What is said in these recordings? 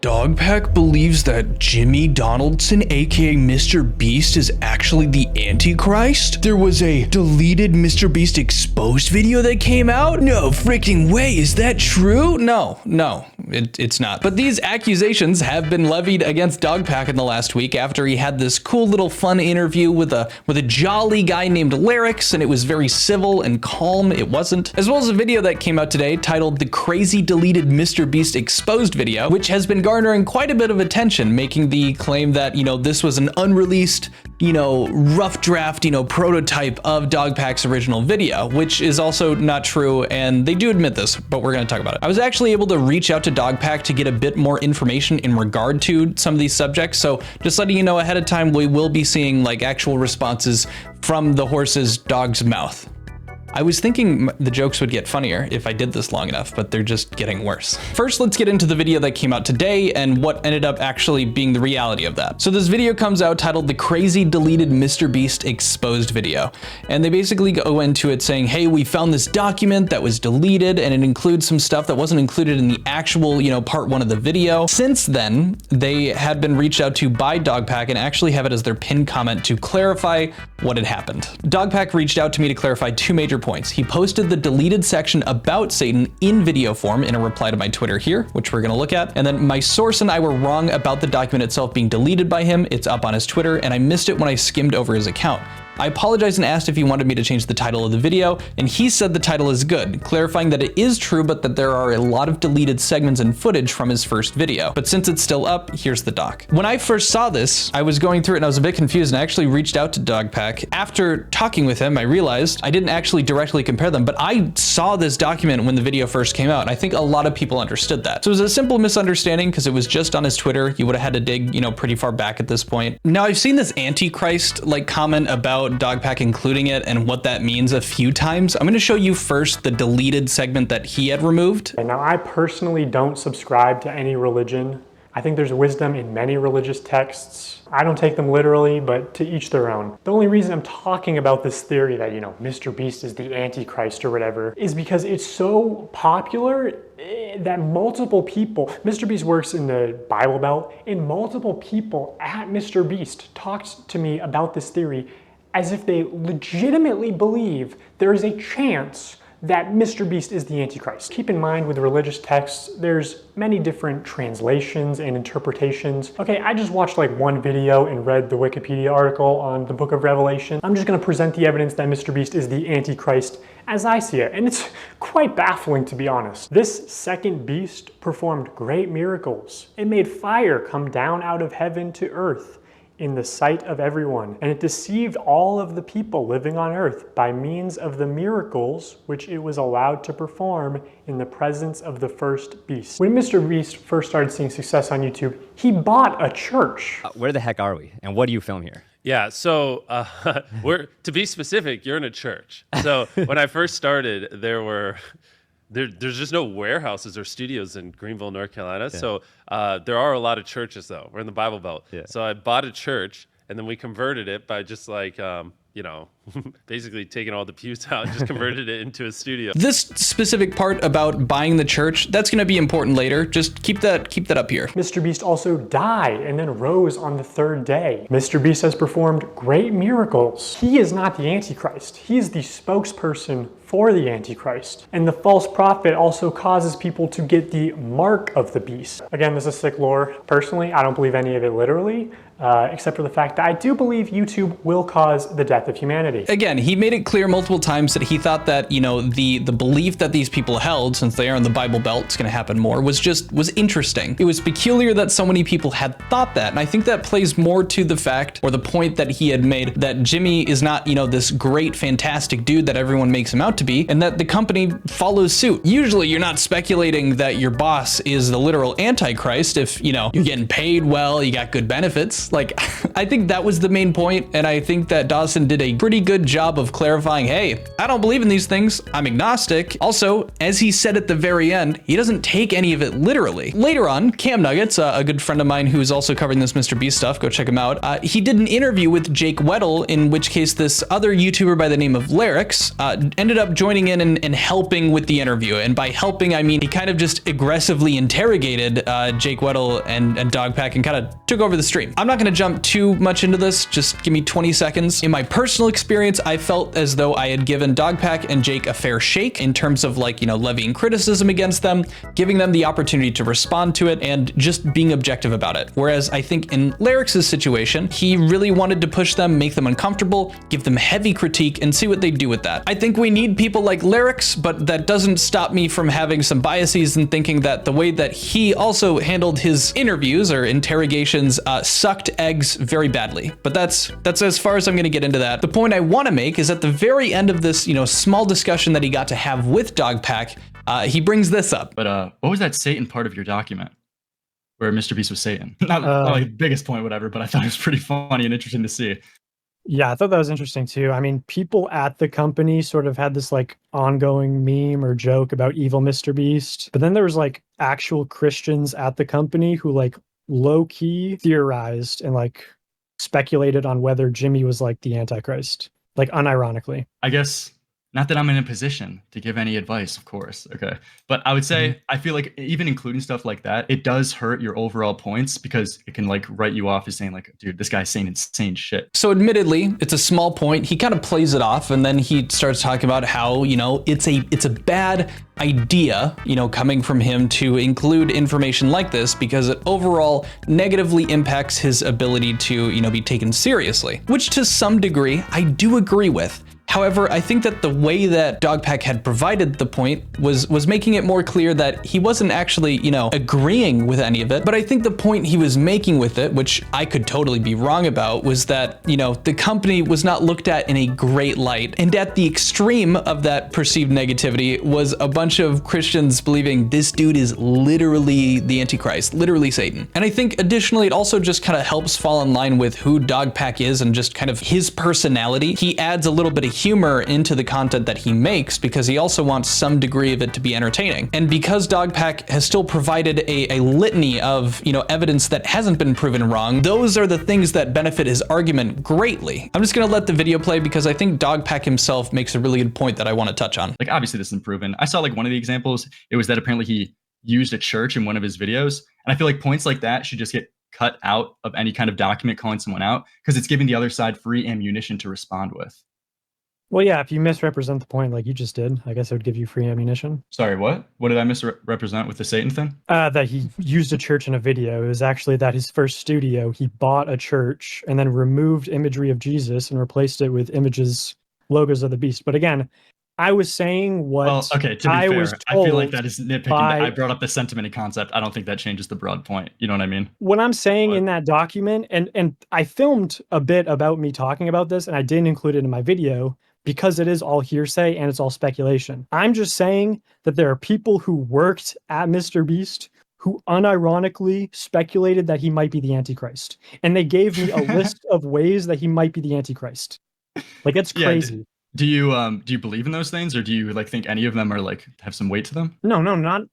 Dogpack believes that Jimmy Donaldson, aka Mr. Beast, is actually the Antichrist? There was a deleted Mr. Beast exposed video that came out? No freaking way, is that true? No, it's not. But these accusations have been levied against Dogpack in the last week after he had this cool little fun interview with a jolly guy named Larix, and it was very civil and calm. It wasn't. As well as a video that came out today titled The Crazy Deleted Mr. Beast Exposed Video, which has been garnering quite a bit of attention, making the claim that, this was an unreleased, rough draft, prototype of Dogpack's original video, which is also not true, and they do admit this, but we're going to talk about it. I was actually able to reach out to Dogpack to get a bit more information in regard to some of these subjects, so just letting you know ahead of time, we will be seeing like actual responses from the horse's dog's mouth. I was thinking the jokes would get funnier if I did this long enough, but they're just getting worse. First, let's get into the video that came out today and what ended up actually being the reality of that. So this video comes out titled The Crazy Deleted Mr. Beast Exposed Video. And they basically go into it saying, hey, we found this document that was deleted and it includes some stuff that wasn't included in the actual, part one of the video. Since then, they had been reached out to by Dogpack and actually have it as their pinned comment to clarify what had happened. Dogpack reached out to me to clarify two major points. He posted the deleted section about Satan in video form in a reply to my Twitter here, which we're going to look at. And then my source and I were wrong about the document itself being deleted by him. It's up on his Twitter, and I missed it when I skimmed over his account. I apologized and asked if he wanted me to change the title of the video, and he said the title is good, clarifying that it is true, but that there are a lot of deleted segments and footage from his first video. But since it's still up, here's the doc. When I first saw this, I was going through it and I was a bit confused, and I actually reached out to Dogpack. After talking with him, I realized I didn't actually directly compare them, but I saw this document when the video first came out, and I think a lot of people understood that. So it was a simple misunderstanding because it was just on his Twitter. You would have had to dig, pretty far back at this point. Now, I've seen this Antichrist comment about Dogpack including it and what that means a few times. I'm going to show you first the deleted segment that he had removed. Now, I personally don't subscribe to any religion. I think there's wisdom in many religious texts. I don't take them literally, but to each their own. The only reason I'm talking about this theory that, Mr. Beast is the Antichrist or whatever, is because it's so popular that multiple people, Mr. Beast works in the Bible Belt, and multiple people at Mr. Beast talked to me about this theory as if they legitimately believe there is a chance that Mr. Beast is the Antichrist. Keep in mind with religious texts, there's many different translations and interpretations. Okay, I just watched one video and read the Wikipedia article on the book of Revelation. I'm just gonna present the evidence that Mr. Beast is the Antichrist as I see it, and it's quite baffling to be honest. This second beast performed great miracles. It made fire come down out of heaven to earth in the sight of everyone, and it deceived all of the people living on earth by means of the miracles which it was allowed to perform in the presence of the first beast. When Mr. Beast first started seeing success on YouTube, he bought a church. Where the heck are we? And what do you film here? Yeah, so to be specific, you're in a church. So when I first started, there's just no warehouses or studios in Greenville, North Carolina. Yeah. So there are a lot of churches though. We're in the Bible Belt. Yeah. So I bought a church and then we converted it by just basically taking all the pews out and just converted it into a studio. This specific part about buying the church, that's going to be important later. Just keep that up here. Mr. Beast also died and then rose on the third day. Mr. Beast has performed great miracles. He is not the Antichrist. He is the spokesperson for the Antichrist. And the false prophet also causes people to get the mark of the beast. Again, this is sick lore. Personally, I don't believe any of it literally, except for the fact that I do believe YouTube will cause the death of humanity. Again, he made it clear multiple times that he thought that, the belief that these people held, since they are in the Bible Belt, it's gonna happen more, was interesting. It was peculiar that so many people had thought that, and I think that plays more to the fact, or the point that he had made, that Jimmy is not, this great, fantastic dude that everyone makes him out to be, and that the company follows suit. Usually you're not speculating that your boss is the literal Antichrist if, you're getting paid well, you got good benefits. I think that was the main point, and I think that Dawson did a pretty good job of clarifying, hey, I don't believe in these things. I'm agnostic. Also, as he said at the very end, he doesn't take any of it literally. Later on, Cam Nuggets, a good friend of mine who's also covering this Mr. Beast stuff, go check him out. He did an interview with Jake Weddle, in which case this other YouTuber by the name of Lyrics ended up joining in and helping with the interview. And by helping, I mean he kind of just aggressively interrogated Jake Weddle and Dogpack and kind of took over the stream. I'm not going to jump too much into this. Just give me 20 seconds. In my personal experience, I felt as though I had given Dogpack and Jake a fair shake in terms of like, levying criticism against them, giving them the opportunity to respond to it, and just being objective about it. Whereas I think in Lyrics' situation, he really wanted to push them, make them uncomfortable, give them heavy critique, and see what they do with that. I think we need people like Lyrics, but that doesn't stop me from having some biases and thinking that the way that he also handled his interviews or interrogations sucked eggs very badly. But that's as far as I'm going to get into that. The point I want to make is at the very end of this, small discussion that he got to have with Dogpack, he brings this up. But what was that Satan part of your document where Mr. Beast was Satan? Not like the biggest point, whatever, but I thought it was pretty funny and interesting to see. Yeah, I thought that was interesting too. I mean, people at the company sort of had this like ongoing meme or joke about evil Mr. Beast, but then there was like actual Christians at the company who like low-key theorized and like speculated on whether Jimmy was like the Antichrist, like unironically. I guess, not that I'm in a position to give any advice, of course, okay? But I would say, I feel like even including stuff like that, it does hurt your overall points because it can like write you off as saying like, dude, this guy's saying insane shit. So admittedly, it's a small point. He kind of plays it off and then he starts talking about how, it's a bad idea, coming from him to include information like this because it overall negatively impacts his ability to, be taken seriously, which to some degree I do agree with. However, I think that the way that Dogpack had provided the point was making it more clear that he wasn't actually, agreeing with any of it. But I think the point he was making with it, which I could totally be wrong about, was that, the company was not looked at in a great light. And at the extreme of that perceived negativity was a bunch of Christians believing this dude is literally the Antichrist, literally Satan. And I think additionally, it also just kind of helps fall in line with who Dogpack is and just kind of his personality. He adds a little bit of humor into the content that he makes because he also wants some degree of it to be entertaining. And because Dogpack has still provided a litany of, evidence that hasn't been proven wrong, those are the things that benefit his argument greatly. I'm just gonna let the video play because I think Dogpack himself makes a really good point that I want to touch on. Like, obviously this isn't proven. I saw like one of the examples, it was that apparently he used a church in one of his videos. And I feel like points like that should just get cut out of any kind of document calling someone out because it's giving the other side free ammunition to respond with. Well, yeah, if you misrepresent the point like you just did, I guess it would give you free ammunition. Sorry, what? What did I misrepresent with the Satan thing? That he used a church in a video. It was actually that his first studio, he bought a church and then removed imagery of Jesus and replaced it with logos of the beast. But again, I was saying what okay, to be I fair, was I feel like that is nitpicking. I brought up the sentiment and concept. I don't think that changes the broad point. You know what I mean? What I'm saying in that document, and I filmed a bit about me talking about this, and I didn't include it in my video, because it is all hearsay and it's all speculation. I'm just saying that there are people who worked at Mr. Beast who unironically speculated that he might be the Antichrist. And they gave me a list of ways that he might be the Antichrist. Like, it's crazy. Yeah, do you believe in those things, or do you like think any of them are like have some weight to them? No,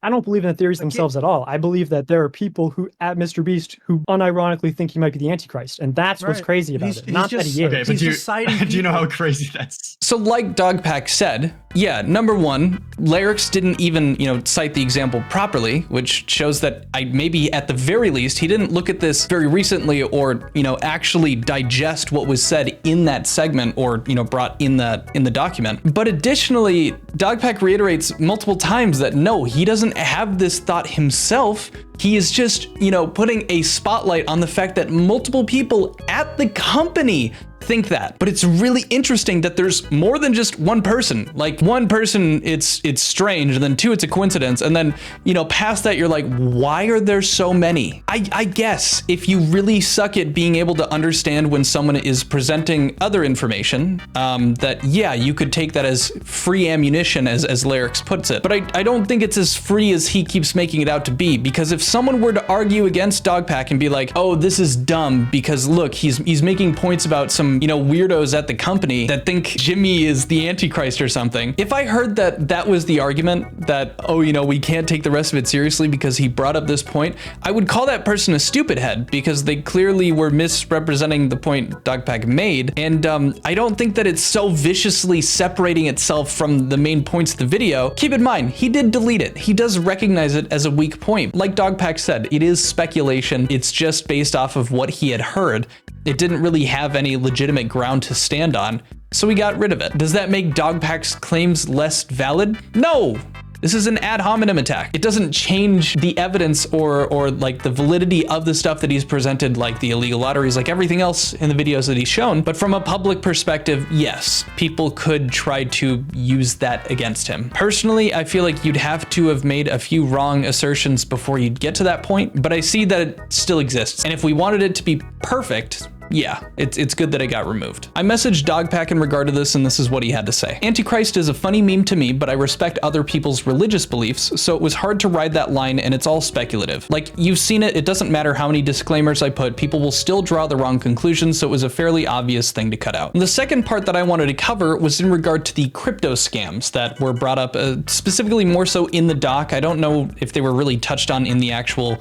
I don't believe in the theories themselves at all. I believe that there are people who at Mr. Beast who unironically think he might be the Antichrist, and that's what's crazy about it. Not that he is. Okay, but do you know how crazy that's? So like Dogpack said, yeah, number one, Lyrics didn't even, cite the example properly, which shows that maybe at the very least, he didn't look at this very recently or, actually digest what was said in that segment or, brought in the document. But additionally, Dogpack reiterates multiple times that no, he doesn't have this thought himself. He is just, putting a spotlight on the fact that multiple people at the company think that. But it's really interesting that there's more than just one person. Like, one person, it's strange, and then two, it's a coincidence, and then, past that, you're like, why are there so many? I guess if you really suck at being able to understand when someone is presenting other information, that yeah, you could take that as free ammunition, as Lyrics puts it. But I don't think it's as free as he keeps making it out to be, because if someone were to argue against Dogpack and be like, oh, this is dumb because look, he's making points about some some, weirdos at the company that think Jimmy is the Antichrist or something. If I heard that was the argument that, oh, we can't take the rest of it seriously because he brought up this point, I would call that person a stupid head because they clearly were misrepresenting the point Dogpack made. And I don't think that it's so viciously separating itself from the main points of the video. Keep in mind, he did delete it. He does recognize it as a weak point. Like Dogpack said, it is speculation. It's just based off of what he had heard. It didn't really have any legitimate ground to stand on, so we got rid of it. Does that make Dogpack's claims less valid? No! This is an ad hominem attack. It doesn't change the evidence or like the validity of the stuff that he's presented, like the illegal lotteries, like everything else in the videos that he's shown. But from a public perspective, yes, people could try to use that against him. Personally, I feel like you'd have to have made a few wrong assertions before you'd get to that point, but I see that it still exists. And if we wanted it to be perfect, yeah, it's good that it got removed. I messaged Dogpack in regard to this, and this is what he had to say. Antichrist is a funny meme to me, but I respect other people's religious beliefs, so it was hard to ride that line, and it's all speculative. Like, you've seen it doesn't matter how many disclaimers I put, people will still draw the wrong conclusions, so it was a fairly obvious thing to cut out. And the second part that I wanted to cover was in regard to the crypto scams that were brought up, specifically more so in the doc. I don't know if they were really touched on in the actual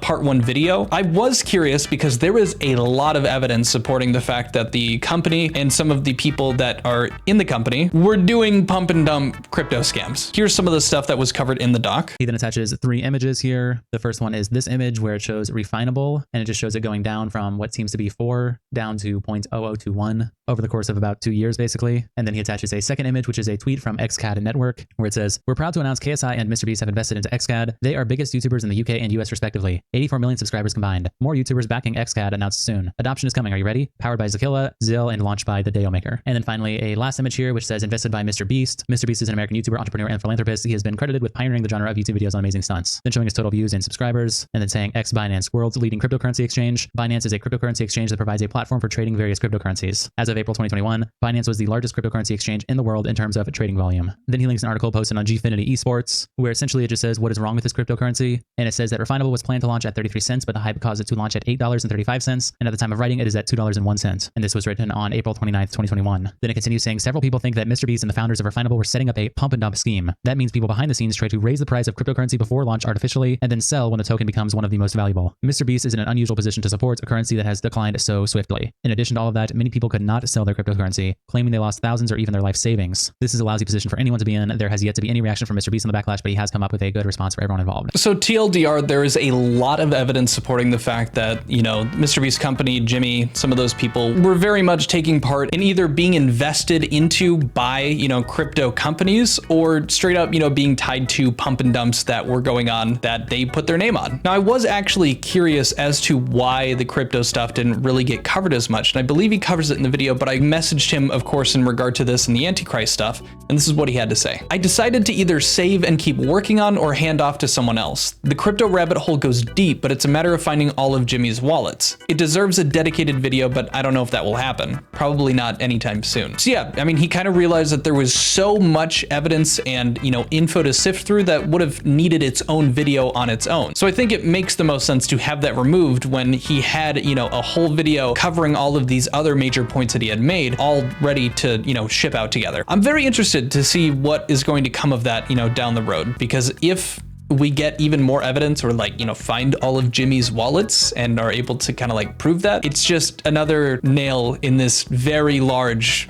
part 1 video. I was curious because there was a lot of evidence supporting the fact that the company and some of the people that are in the company were doing pump and dump crypto scams. Here's some of the stuff that was covered in the doc. He then attaches 3 images here. The first one is this image where it shows refinable, and it just shows it going down from what seems to be 4 down to 0.0021 over the course of about 2 years, basically. And then he attaches a second image, which is a tweet from XCAD Network, where it says, "We're proud to announce KSI and MrBeast have invested into XCAD. They are biggest YouTubers in the UK and US respectively. 84 million subscribers combined. More YouTubers backing XCAD announced soon. Adoption is coming. Are you ready? Powered by Zakilla, Zill, and launched by the Deo Maker." And then finally, a last image here, which says invested by MrBeast. MrBeast is an American YouTuber, entrepreneur, and philanthropist. He has been credited with pioneering the genre of YouTube videos on amazing stunts. Then showing his total views and subscribers, and then saying X Binance, world's leading cryptocurrency exchange. Binance is a cryptocurrency exchange that provides a platform for trading various cryptocurrencies. As of April 2021, Binance was the largest cryptocurrency exchange in the world in terms of trading volume. Then he links an article posted on Gfinity Esports, where essentially it just says what is wrong with this cryptocurrency. And it says that Refinable was planned to launch at 33 cents, but the hype caused it to launch at $8.35. And at the time of writing, it is at $2.01. And this was written on April 29th, 2021. Then it continues saying several people think that MrBeast and the founders of Refinable were setting up a pump and dump scheme. That means people behind the scenes try to raise the price of cryptocurrency before launch artificially and then sell when the token becomes one of the most valuable. MrBeast is in an unusual position to support a currency that has declined so swiftly. In addition to all of that, many people could not sell their cryptocurrency, claiming they lost thousands or even their life savings. This is a lousy position for anyone to be in. There has yet to be any reaction from MrBeast on the backlash, but he has come up with a good response for everyone involved. So TLDR, there is a lot of evidence supporting the fact that, MrBeast company, Jimmy, some of those people were very much taking part in either being invested into by, crypto companies or straight up, being tied to pump and dumps that were going on that they put their name on. Now, I was actually curious as to why the crypto stuff didn't really get covered as much. And I believe he covers it in the video, but I messaged him, of course, in regard to this and the Antichrist stuff. And this is what he had to say. "I decided to either save and keep working on or hand off to someone else. The crypto rabbit hole goes deep, but it's a matter of finding all of Jimmy's wallets. It deserves a dedicated video, but I don't know if that will happen. Probably not anytime soon." So yeah, he kind of realized that there was so much evidence and, info to sift through that would have needed its own video on its own. So I think it makes the most sense to have that removed when he had, a whole video covering all of these other major points that he had made, all ready to, ship out together. I'm very interested to see what is going to come of that, down the road, because if we get even more evidence or find all of Jimmy's wallets and are able to kind of prove that, it's just another nail in this very large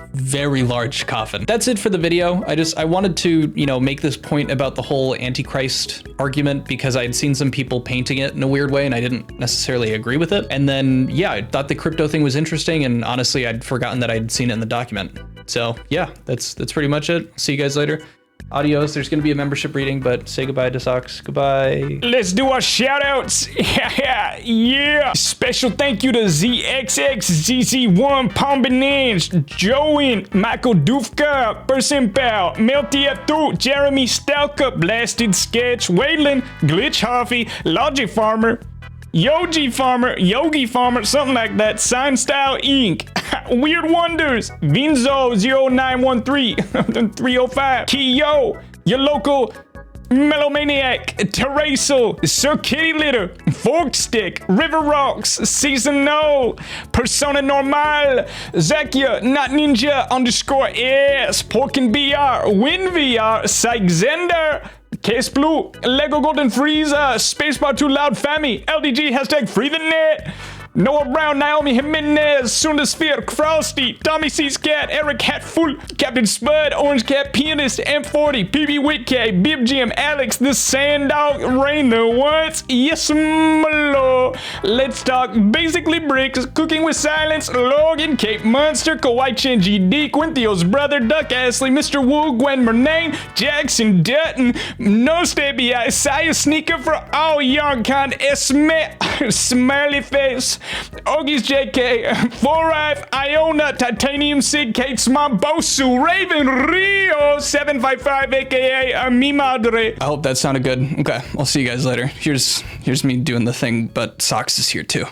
coffin. That's it for the video. I wanted to, make this point about the whole Antichrist argument because I'd seen some people painting it in a weird way and I didn't necessarily agree with it. And then, yeah, I thought the crypto thing was interesting, and honestly, I'd forgotten that I'd seen it in the document. So yeah, that's pretty much it. See you guys later. Adios. There's going to be a membership reading, but say goodbye to Socks. Goodbye. Let's do our shoutouts. Yeah. Special thank you to ZXX, ZZ1, Pombinans, Joey, Michael Dufka, Person Pal, Melty Atu, Jeremy Stalka, Blasted Sketch, Waylon, Glitch Huffy, Logic Farmer, Yogi Farmer, something like that. Sign Style Inc. Weird Wonders, Vinzo 0913 305, Kiyo, your local Melomaniac, Terrestrial, Sir Kitty Litter, Fork Stick, River Rocks, Seasonal, Persona Normal, Zakia, Not Ninja, _S, Pork and BR, Win VR, Psychzender, Case Blue, Lego Golden Freezer, Spacebar Too Loud Fammy, LDG, hashtag Free the Net, Noah Brown, Naomi Jimenez, Sundasphere, Frosty, Tommy C's Cat, Eric Hatful, Captain Spud, Orange Cat Pianist, M40, PB Whitkay, Bib Jim, Alex, The Sandog, Rain the Once, Yes Malo, Let's Talk, Basically Bricks, Cooking with Silence, Logan, Cape Monster, Kawhi Chen GD, Quinthio's brother, Duck Ashley, Mr. Wu, Gwen Murnane, Jackson Dutton, No Stevie, Isaiah Sneaker for all young kind, Esme, Smiley Face, Ogie's JK, Forrive, Iona, Titanium Sig, Kate Smambosu, Raven Rio, 755, aka Mi Madre. I hope that sounded good. Okay, I'll see you guys later. Here's me doing the thing, but Socks is here too.